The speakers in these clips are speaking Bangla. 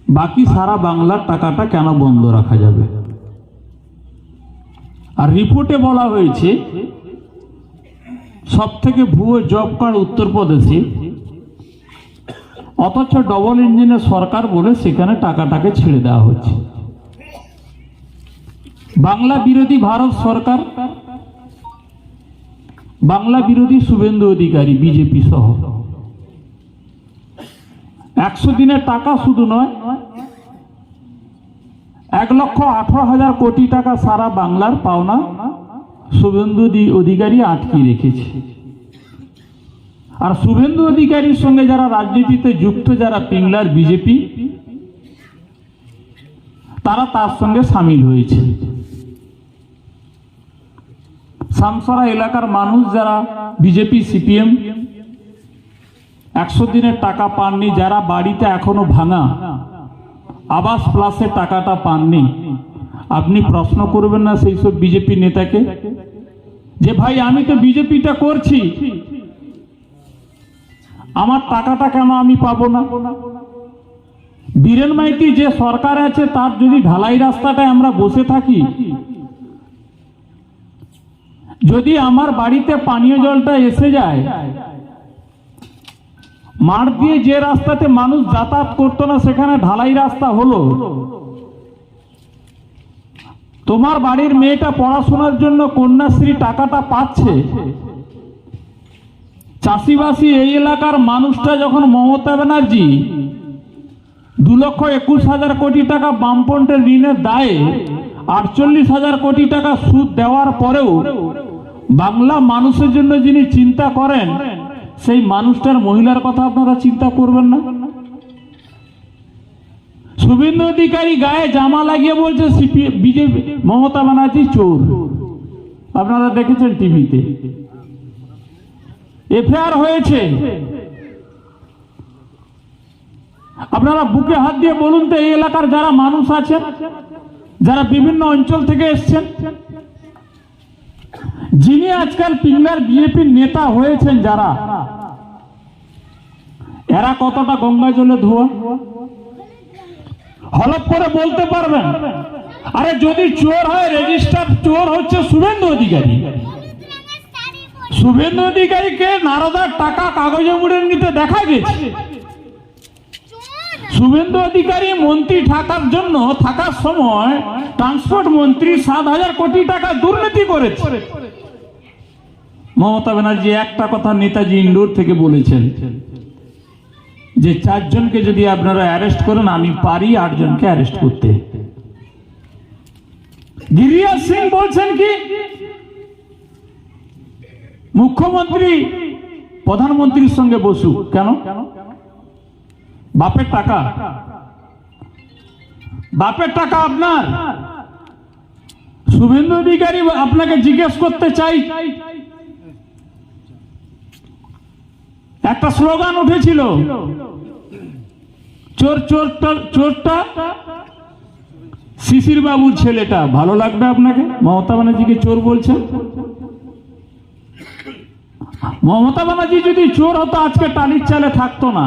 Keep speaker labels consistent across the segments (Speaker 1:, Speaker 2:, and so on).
Speaker 1: বাকি সারা বাংলার টাকাটা কেন বন্ধ রাখা যাবে? আর রিপোর্টে বলা হয়েছে সব থেকে ভুয়ো জব কার্ড উত্তরপ্রদেশে, অথচ ডবল ইঞ্জিনের সরকার বলে সেখানে টাকাটাকে ছেড়ে দেওয়া হচ্ছে। বাংলা বিরোধী ভারত সরকার, বাংলা বিরোধী শুভেন্দু অধিকারী বিজেপি সহ 100 দিনের টাকা শুধু নয়, 1,18,000 কোটি টাকা সারা বাংলার পাওনা শুভেন্দু অধিকারী আটকে রেখেছে। আর শুভেন্দু অধিকারীর সঙ্গে যারা রাজনীতিতে যুক্ত, যারা পিংলার বিজেপি, তারা তার সঙ্গে সামিল হয়েছে। সামসরা এলাকার মানুষ যারা বিজেপি সিপিএম 100 দিনের টাকা পাননি, যারা বাড়িতে এখনো ভাঙা আবাস প্লাসের টাকাটা পাননি, আপনি প্রশ্ন করবেন না সেই সব বিজেপি নেতাকে যে ভাই আমি তো বিজেপিটা করছি, আমার টাকাটা কেন আমি পাবো না? বীরেন মাইতি যে সরকার আছে তার যদি ঢালাই রাস্তাটায় আমরা বসে থাকি, যদি আমার বাড়িতে পানীয় জলটা এসে যায়, মাঠ দিয়ে যে রাস্তাতে মানুষ যাতায়াত করতো না সেখানে ঢালাই রাস্তা হলো, তোমার বাড়ির মেয়েটা পড়াশোনার জন্য কন্যাশ্রী টাকাটা পাচ্ছে, চাষিবাসী এই এলাকার মানুষটা যখন মমতা ব্যানার্জি 2,21,000 কোটি টাকা বামপন্থের ঋণের দায়ে 48,000 কোটি টাকা সুদ দেওয়ার পরেও বাংলা মানুষের জন্য যিনি চিন্তা করেন, সেই মানুষটার মহিলার কথা আপনারা চিন্তা করবেন না? শুভেন্দু অধিকারী গায়ে জামা লাগিয়ে বলছে বিজেপি মমতা ব্যানার্জি চোর। আপনারা দেখেছেন টিভিতে, এফআইআর হয়েছে। আপনারা বুকে হাত দিয়ে বলুন তো, এই এলাকার যারা মানুষ আছেন, যারা বিভিন্ন অঞ্চল থেকে এসছেন, যিনি আজকাল পিংলার বিজেপির নেতা হয়েছেন, যারা এরা কতটা গঙ্গা জলে ধোয়া হলপ করে বলতে পারবেন? আরে যদি চোর হয়, রেজিস্টার চোর হচ্ছে শুভেন্দু অধিকারী। শুভেন্দু অধিকারীকে নারদার টাকা কাগজে মুড়ে নিতে দেখা গেছে। শুভেন্দু অধিকারী মন্ত্রী থাকার সময় ট্রান্সপোর্ট মন্ত্রী 7,000 কোটি টাকা দুর্নীতি করেছে। মমতা ব্যানার্জি একটা কথা নেতাজি ইন্ডোর থেকে বলেছেন যে 4 জনকে যদি আপনারা অ্যারেস্ট করেন, আমি পারি 8 জনকে অ্যারেস্ট করতে। গিরিরাজ সিং বলছেন কি মুখ্যমন্ত্রী প্রধানমন্ত্রীর সঙ্গে বসুক। কেন? বাপের টাকা, বাপের টাকা আপনার। শুভেন্দু অধিকারী আপনাকে জিজ্ঞেস করতে চাই, একটা স্লোগান উঠেছিল, চোর চোরটা শিশির বাবুর ছেলেটা। ভালো লাগবে আপনাকে মমতা ব্যানার্জিকে চোর বলছেন? মমতা ব্যানার্জি যদি চোর হতো আজকে টালির চালে থাকতো না।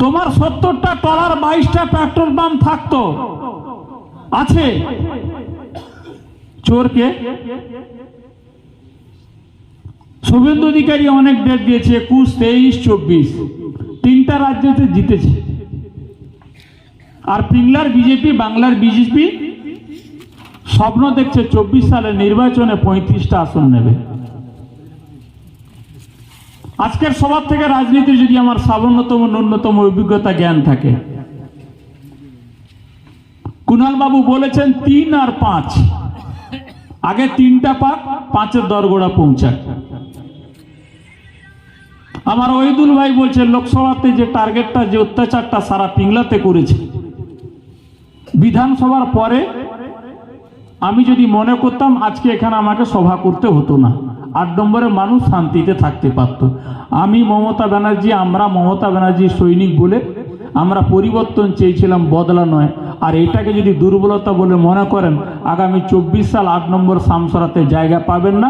Speaker 1: তোমার 70টা ট্রলার, 22টা পেট্রোল পাম্প থাকতো, আছে। চোরকে শুভেন্দু অধিকারী অনেক ডেট দিয়েছে, 21, 23, 24, 3টা রাজ্যতে জিতেছে। আর পিংলার বিজেপি, বাংলার বিজেপি স্বপ্ন দেখছে 24 সালের নির্বাচনে 35টা আসন নেবে। আজকের সবার থেকে রাজনীতির যদি আমার সামান্যতম ন্যূনতম অভিজ্ঞতা জ্ঞান থাকে, কুণাল বাবু বলেছেন 3 আর 5, আগে 3টা পাক, 5-এর দরগোড়া পৌঁছাক। আমার ওহিদুল ভাই বলছে লোকসভাতে যে টার্গেটটা, যে অত্যাচারটা সারা পিংলাতে করেছে, বিধানসভার পরে আমি যদি মনে করতাম আজকে এখানে আমাকে সভা করতে হতো না, 8 নম্বরে মানুষ শান্তিতে থাকতে পারত। আমি মমতা ব্যানার্জি, আমরা মমতা ব্যানার্জি সৈনিক বলে আমরা পরিবর্তন চেয়েছিলাম, বদলা নয়। আর এটাকে যদি দুর্বলতা বলে মনে করেন, আগামী 24 সাল 8 নম্বর সামসরাতে জায়গা পাবেন না।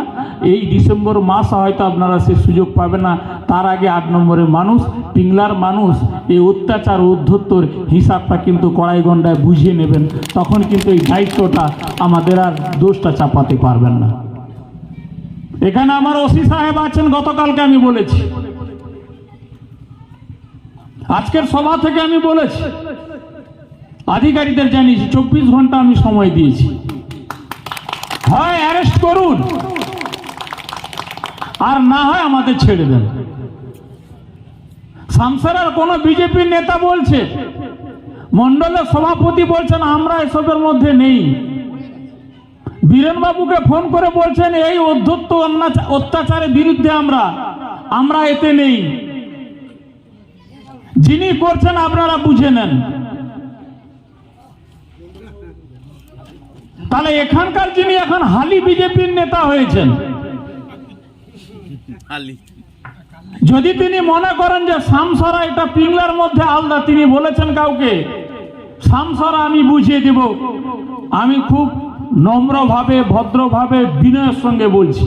Speaker 1: এই ডিসেম্বর মাস হয়তো আপনারা সে সুযোগ পাবেন না, তার আগে 8 নম্বরের মানুষ, পিংলার মানুষ এই অত্যাচার উদ্ধত্তর হিসাবটা কিন্তু কড়াইগন্ডায় বুঝিয়ে নেবেন, তখন কিন্তু এই দায়িত্বটা আমাদের আর দোষটা চাপাতে পারবেন না। এখানে আমার ওসি সাহেব আছেন, গতকালকে আমি বলেছি, আজকের সভা থেকে আমি বলেছি, আধিকারিকদের জানিয়েছি, 24 ঘন্টা আমি সময় দিয়েছি, হয় অ্যারেস্ট করুন আর না হয় আমাদের ছেড়ে দেন। সামসারার কোন বিজেপির নেতা বলছে, মন্ডলের সভাপতি বলছেন আমরা এসবের মধ্যে নেই, বীরেন বাবুকে ফোন করে বলছেন এই অধ্যত্ত অত্যাচারের বিরুদ্ধে আমরা এতে নেই, যিনি করছেন আপনারা বুঝে নেন। তাহলে এখানকার যিনি এখন হালি বিজেপির নেতা হয়েছেন, যদি তিনি মনে করেন যে সামসরা এটা পিংলার মধ্যে আলাদা, তিনি বলেছেন কাউকে সামসরা আমি বুঝিয়ে দেব, আমি খুব নম্রভাবে ভদ্রভাবে বিনয়ের সঙ্গে বলছি,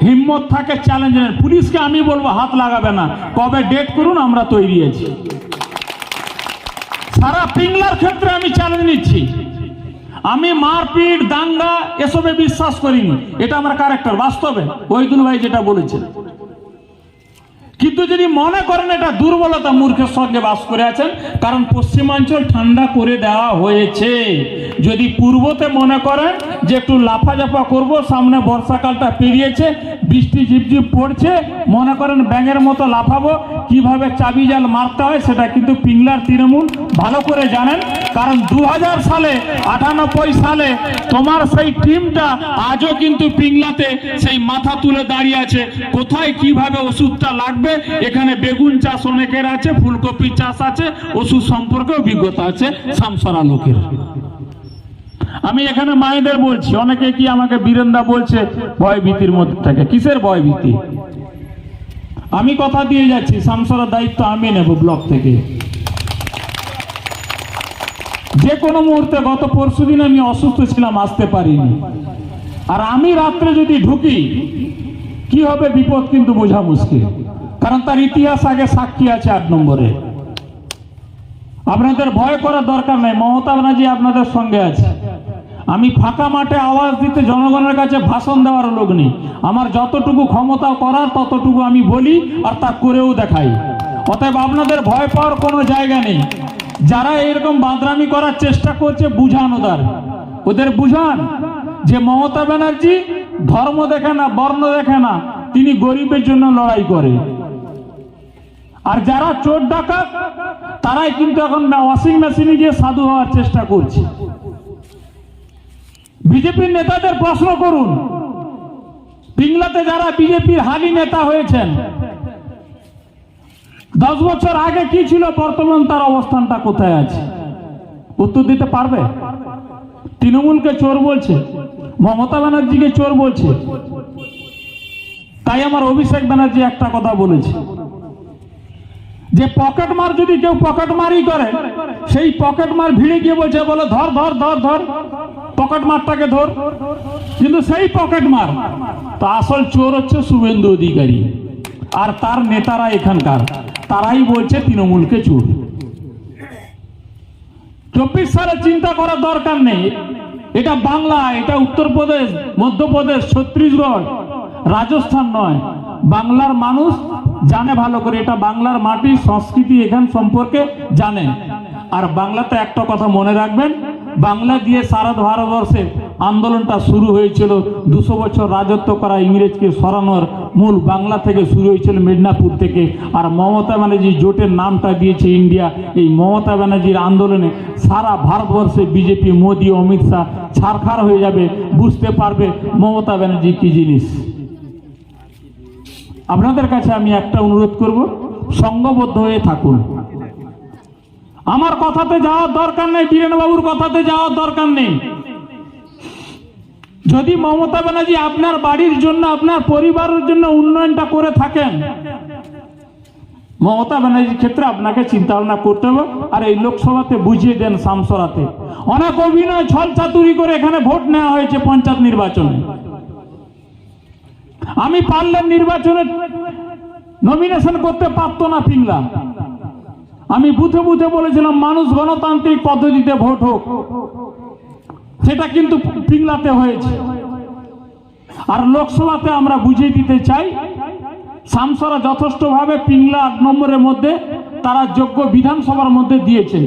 Speaker 1: হিম্মত থাকে চ্যালেঞ্জ নেন। পুলিশকে আমি বলবো হাত লাগাবে না, কবে ডেট করুন, আমরা তৈরি আছি। সারা পিংলার ক্ষেত্রে আমি চ্যালেঞ্জ নিচ্ছি। আমি মারপিট দাঙ্গা এসবে বিশ্বাস করিনি, এটা আমার ক্যারেক্টার। বাস্তবে ওইদুল ভাই যেটা বলেছেন, কিন্তু যদি মনে করেন এটা দুর্বলতা, মূর্খের সঙ্গে বাস করে আছেন, কারণ পশ্চিমাঞ্চল ঠান্ডা করে দেওয়া হয়েছে। যদি পূর্বতে মনে করেন যে একটু লাফাজাফা করব, সামনে বর্ষাকালটা পেরিয়েছে, বৃষ্টি ঝিপঝিপ পড়ছে, মনে করেন ব্যাঙের মতো লাফাবো, কিভাবে চাবি জাল মারতে হয় সেটা কিন্তু পিংলার তৃণমূল ভালো করে জানেন। কারণ 2000 সালে 98 সালে তোমার সেই টিমটা আজও কিন্তু পিংলাতে সেই মাথা তুলে দাঁড়িয়ে আছে, কোথায় কিভাবে ওষুধটা লাগবে। এখানে বেগুন চাষ অনেকের আছে, ফুলকপি চাষ আছে, ওষুধ সম্পর্কে অভিজ্ঞতা আছে সামসরা লোকের। আমি এখানে মায়েদের বলছি, অনেকে কি আমাকে বীরেন্দা বলছে ভয় ভীতির মধ্যে থাকে, কিসের ভয় ভীতি? আমি কথা দিয়ে যাচ্ছি, সামসরার দায়িত্ব আমি নেব ব্লক থেকে। যে কোনো মুহূর্তে, গত পরশুদিন আমি অসুস্থ ছিলাম, আসতে পারিনি, আর আমি রাত্রে যদি ঢুকি কি হবে বিপদ কিন্তু বোঝা মুশকিল, কারণ তার ইতিহাস আগে সাক্ষী আছে 8 নম্বরে। আপনাদের ভয় করার দরকার নাই, মমতা ব্যানার্জি আপনাদের সঙ্গে আছে। আমি ফাঁকা মাঠে আওয়াজ দিতে, জনগণের কাছে ভাষণ দেওয়ার লোক নেই। আমার যতটুকু ক্ষমতা করার ততটুকু আমি বলি, আর তা করেও দেখাই। অতএব আপনাদের ভয় পাওয়ার কোনো জায়গা নেই। যারা এরকম বাদরামি করার চেষ্টা করছে, বুঝান ওদের বুঝান যে মমতা ব্যানার্জি ধর্ম দেখে না, বর্ণ দেখে না, তিনি গরিবের জন্য লড়াই করে। আর যারা চোর ডাকাত, তারাই কিন্তু এখন ওয়াশিং মেশিনে গিয়ে সাধু হওয়ার চেষ্টা করছে। বিজেপির নেতাদের প্রশ্ন করুন, পিংলাতে যারা বিজেপির হালি নেতা হয়েছেন, 10 বছর আগে কি ছিল, বর্তমান তার অবস্থানটা কোথায় আছে, উত্তর দিতে পারবে? তৃণমূলকে চোর বলছে, মমতা ব্যানার্জিকে চোর বলছে। তাই আমার অভিষেক ব্যানার্জি একটা কথা বলেছে, যে পকেট মার যদি কেউ পকেট মারি করে, সেই পকেট মার ভিড়ে গিয়ে বলছে, বলে ধর ধর ধর ধর, পকেট মারটাকে ধর। কিন্তু সেই পকেট মার তো আসল চোর হচ্ছে শুভেন্দু অধিকারী আর তার নেতারা এখানকার, তারাই বলছে তৃণমূলকে চোর। 24 সালে চিন্তা করার দরকার নেই, এটা বাংলা, এটা উত্তরপ্রদেশ, মধ্যপ্রদেশ, ছত্তিশগড়, রাজস্থান নয়। বাংলার মানুষ জানে ভালো করে, এটা বাংলার মাটি, সংস্কৃতি এখান সম্পর্কে জানে। আর বাংলাতে একটা কথা মনে রাখবেন, বাংলা দিয়ে সারা ভারতবর্ষে আন্দোলনটা শুরু হয়েছিল। 200 বছর রাজত্ব করা ইংরেজকে সরানোর মূল বাংলা থেকে শুরু হয়েছিল, মেদিনীপুর থেকে। আর মমতা ব্যানার্জি জোটের নামটা দিয়েছে ইন্ডিয়া। এই মমতা ব্যানার্জির আন্দোলনে সারা ভারতবর্ষে বিজেপি, মোদী, অমিত শাহ ছারখার হয়ে যাবে, বুঝতে পারবে মমতা ব্যানার্জি কি জিনিস। আপনাদের কাছে আমি একটা অনুরোধ করব, সংঘবদ্ধ হয়ে থাকুন। আমার কথাতে যাওয়ার দরকার নেই, বীরেন বাবুর কথাতে যাওয়ার দরকার নেই। যদি মমতা ব্যানার্জি আপনার বাড়ির জন্য, আপনার পরিবারের জন্য উন্নয়নটা করে থাকেন, মমতা ব্যানার্জির ক্ষেত্রে আপনাকে চিন্তা ভাবনা করতে হবে। আর এই লোকসভাতে বুঝিয়ে দেন, সামসরাতে অনেক অভিনয় ছল চাতুরি করে এখানে ভোট নেওয়া হয়েছে পঞ্চায়েত নির্বাচনে। আমি পারলে নির্বাচনে নমিনেশন করতে পারতো না পিংলা, আমি বুথে বুথে বলেছিলাম মানুষ গণতান্ত্রিক পদ্ধতিতে ভোট হোক, সেটা কিন্তু পিংলাতে হয়েছে। আর লোকসভাতে আমরা বুঝিয়ে দিতে চাই, সামসরা যথেষ্টভাবে পিংলা 8 নম্বরের মধ্যে তারা যোগ্য বিধানসভার মধ্যে দিয়েছে।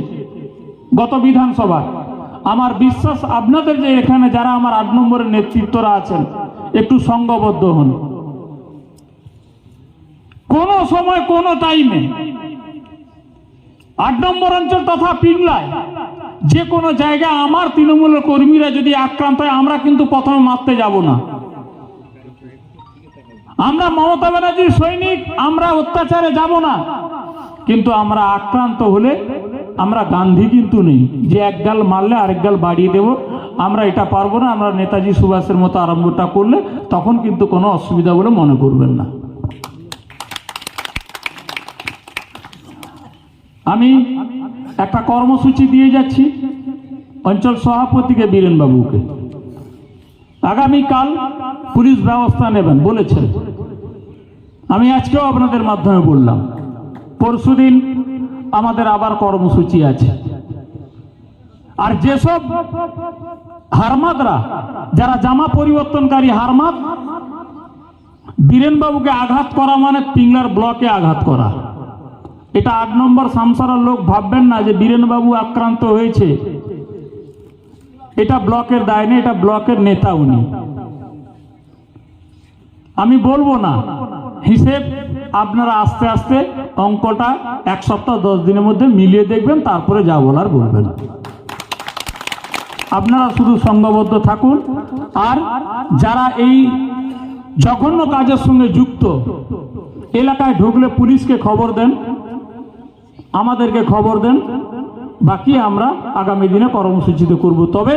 Speaker 1: গত বিধানসভা আমার বিশ্বাস আপনাদের যে এখানে যারা আমার 8 নম্বরের নেতৃত্বরা আছেন একটু সংঘবদ্ধ হন। কোন সময় কোন টাইমে 8 নম্বর অঞ্চল তথা পিংলায় যে কোনো জায়গায় আমার তৃণমূলের কর্মীরা যদি আক্রান্ত হয়, আমরা কিন্তু প্রথমে মারতে যাব না। আমরা মমতা ব্যানার্জির সৈনিক, আমরা অত্যাচারে যাব না। কিন্তু আমরা আক্রান্ত হলে আমরা গান্ধী কিন্তু নেই যে এক গাল মারলে আরেক গাল বাড়িয়ে দেব, আমরা এটা পারবো না। আমরা নেতাজি সুভাষের মতো আরম্ভটা করলে তখন কিন্তু কোনো অসুবিধা বলে মনে করবেন না। আমি একটা কর্মসূচি দিয়ে যাচ্ছি অঞ্চল সভাপতিকে, বীরেন বাবুকে। আগামীকাল পুলিশ ব্যবস্থা নেবেন বলেছেন, আমি আজকেও আপনাদের মাধ্যমে বললাম। পরশুদিন আমাদের আবার কর্মসূচি আছে। আর যেসব হারমাদরা, যারা জামা পরিবর্তনকারী হারমাদ, বীরেন বাবুকে আঘাত করা মানে পিংলার ব্লকে আঘাত করা। এটা 8 নম্বর সামসারার লোক ভাববেন না যে বীরেন বাবু আক্রান্ত হয়েছে, এটা ব্লকের দায় নেই, এটা ব্লকের নেতা উনি। আমি বলবো না হিসেব, আপনারা আস্তে আস্তে অঙ্কটা 1 সপ্তাহ 10 দিনের মধ্যে মিলিয়ে দেখবেন, তারপরে যা বলার বলবেন। আপনারা শুধু সংঘবদ্ধ থাকুন। আর যারা এই জঘন্য কাজের সঙ্গে যুক্ত, এলাকায় ঢুকলে পুলিশকে খবর দেন, আমাদেরকে খবর দেন, বাকি আমরা আগামী দিনে কর্মসূচিতে করব। তবে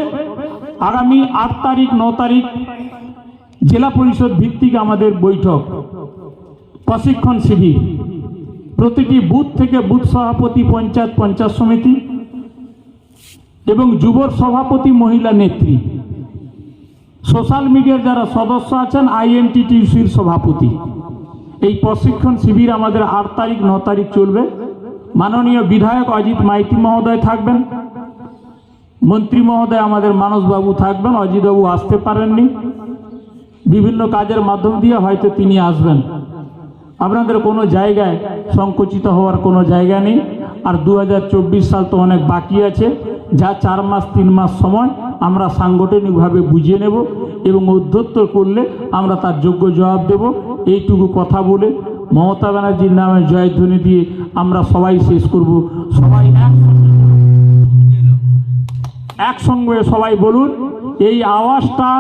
Speaker 1: আগামী 8 তারিখ 9 তারিখ জেলা পরিষদ ভিত্তিক আমাদের বৈঠক, প্রশিক্ষণ শিবির। প্রতিটি বুথ থেকে বুথ সভাপতি, পঞ্চায়েত সমিতি এবং যুব সভাপতি, মহিলা নেত্রী, সোশ্যাল মিডিয়ার যারা সদস্য আছেন, INTTC-র সভাপতি, এই প্রশিক্ষণ শিবির আমাদের 8 তারিখ 9 তারিখ চলবে। মাননীয় বিধায়ক অজিত মাইতি মহোদয় থাকবেন, মন্ত্রী মহোদয় আমাদের মানসবাবু থাকবেন। অজিতবাবু আসতে পারেননি, বিভিন্ন কাজের মাধ্যম দিয়ে হয়তো তিনি আসবেন। আপনাদের কোনো জায়গায় সংকুচিত হওয়ার কোনো জায়গা নেই। আর 2024 সাল তো অনেক বাকি আছে, যা 4 মাস 3 মাস সময় আমরা সাংগঠনিকভাবে বুঝিয়ে নেব এবং উদ্ধত্ত করলে আমরা তার যোগ্য জবাব দেব। এইটুকু কথা বলে মমতা ব্যানার্জির নামে জয়ধ্বনি দিয়ে আমরা সবাই শেষ করব। সবাই একসঙ্গে সবাই বলুন, এই আওয়াজটা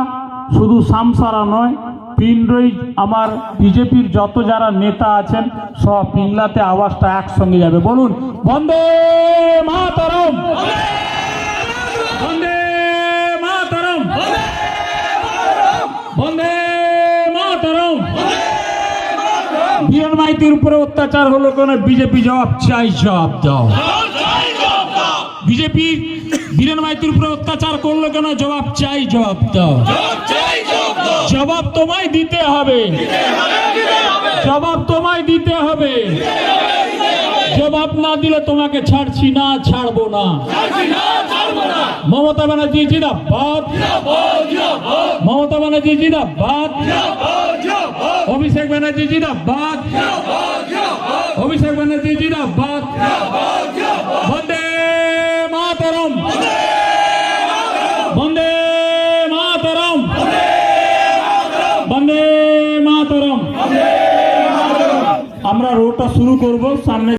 Speaker 1: শুধু সামসারা নয়, পিন্ডই আমার বিজেপির যত যারা নেতা আছেন সব পিংলাতে আওয়াজটা একসঙ্গে যাবে। বলুন, বন্দে মাতরম, বন্দে মাতরম, বন্দে মাতরম। বীরেন মাইতির উপরে অত্যাচার হলো কেন? বিজেপি জবাব চাই, জবাব দাও। বিজেপি বীরেন মাইতির উপরে অত্যাচার করলো কেন? জবাব চাই, জবাব দাও। জবাব তোমায় দিতে হবে, জবাব তোমায় দিতে হবে। জবাব না দিলে তোমাকে ছাড়ছি না, ছাড়বো না। মমতা ব্যানার্জি জিন্দাবাদ, মমতা ব্যানার্জি জিন্দাবাদ, অভিষেক ব্যানার্জি জিন্দাবাদ, অভিষেক ব্যানার্জি জিন্দাবাদ। বন্দে মাতরম, বন্দে মাতরম, বন্দে মাতরম। আমরা রোডটা শুরু করব সামনে।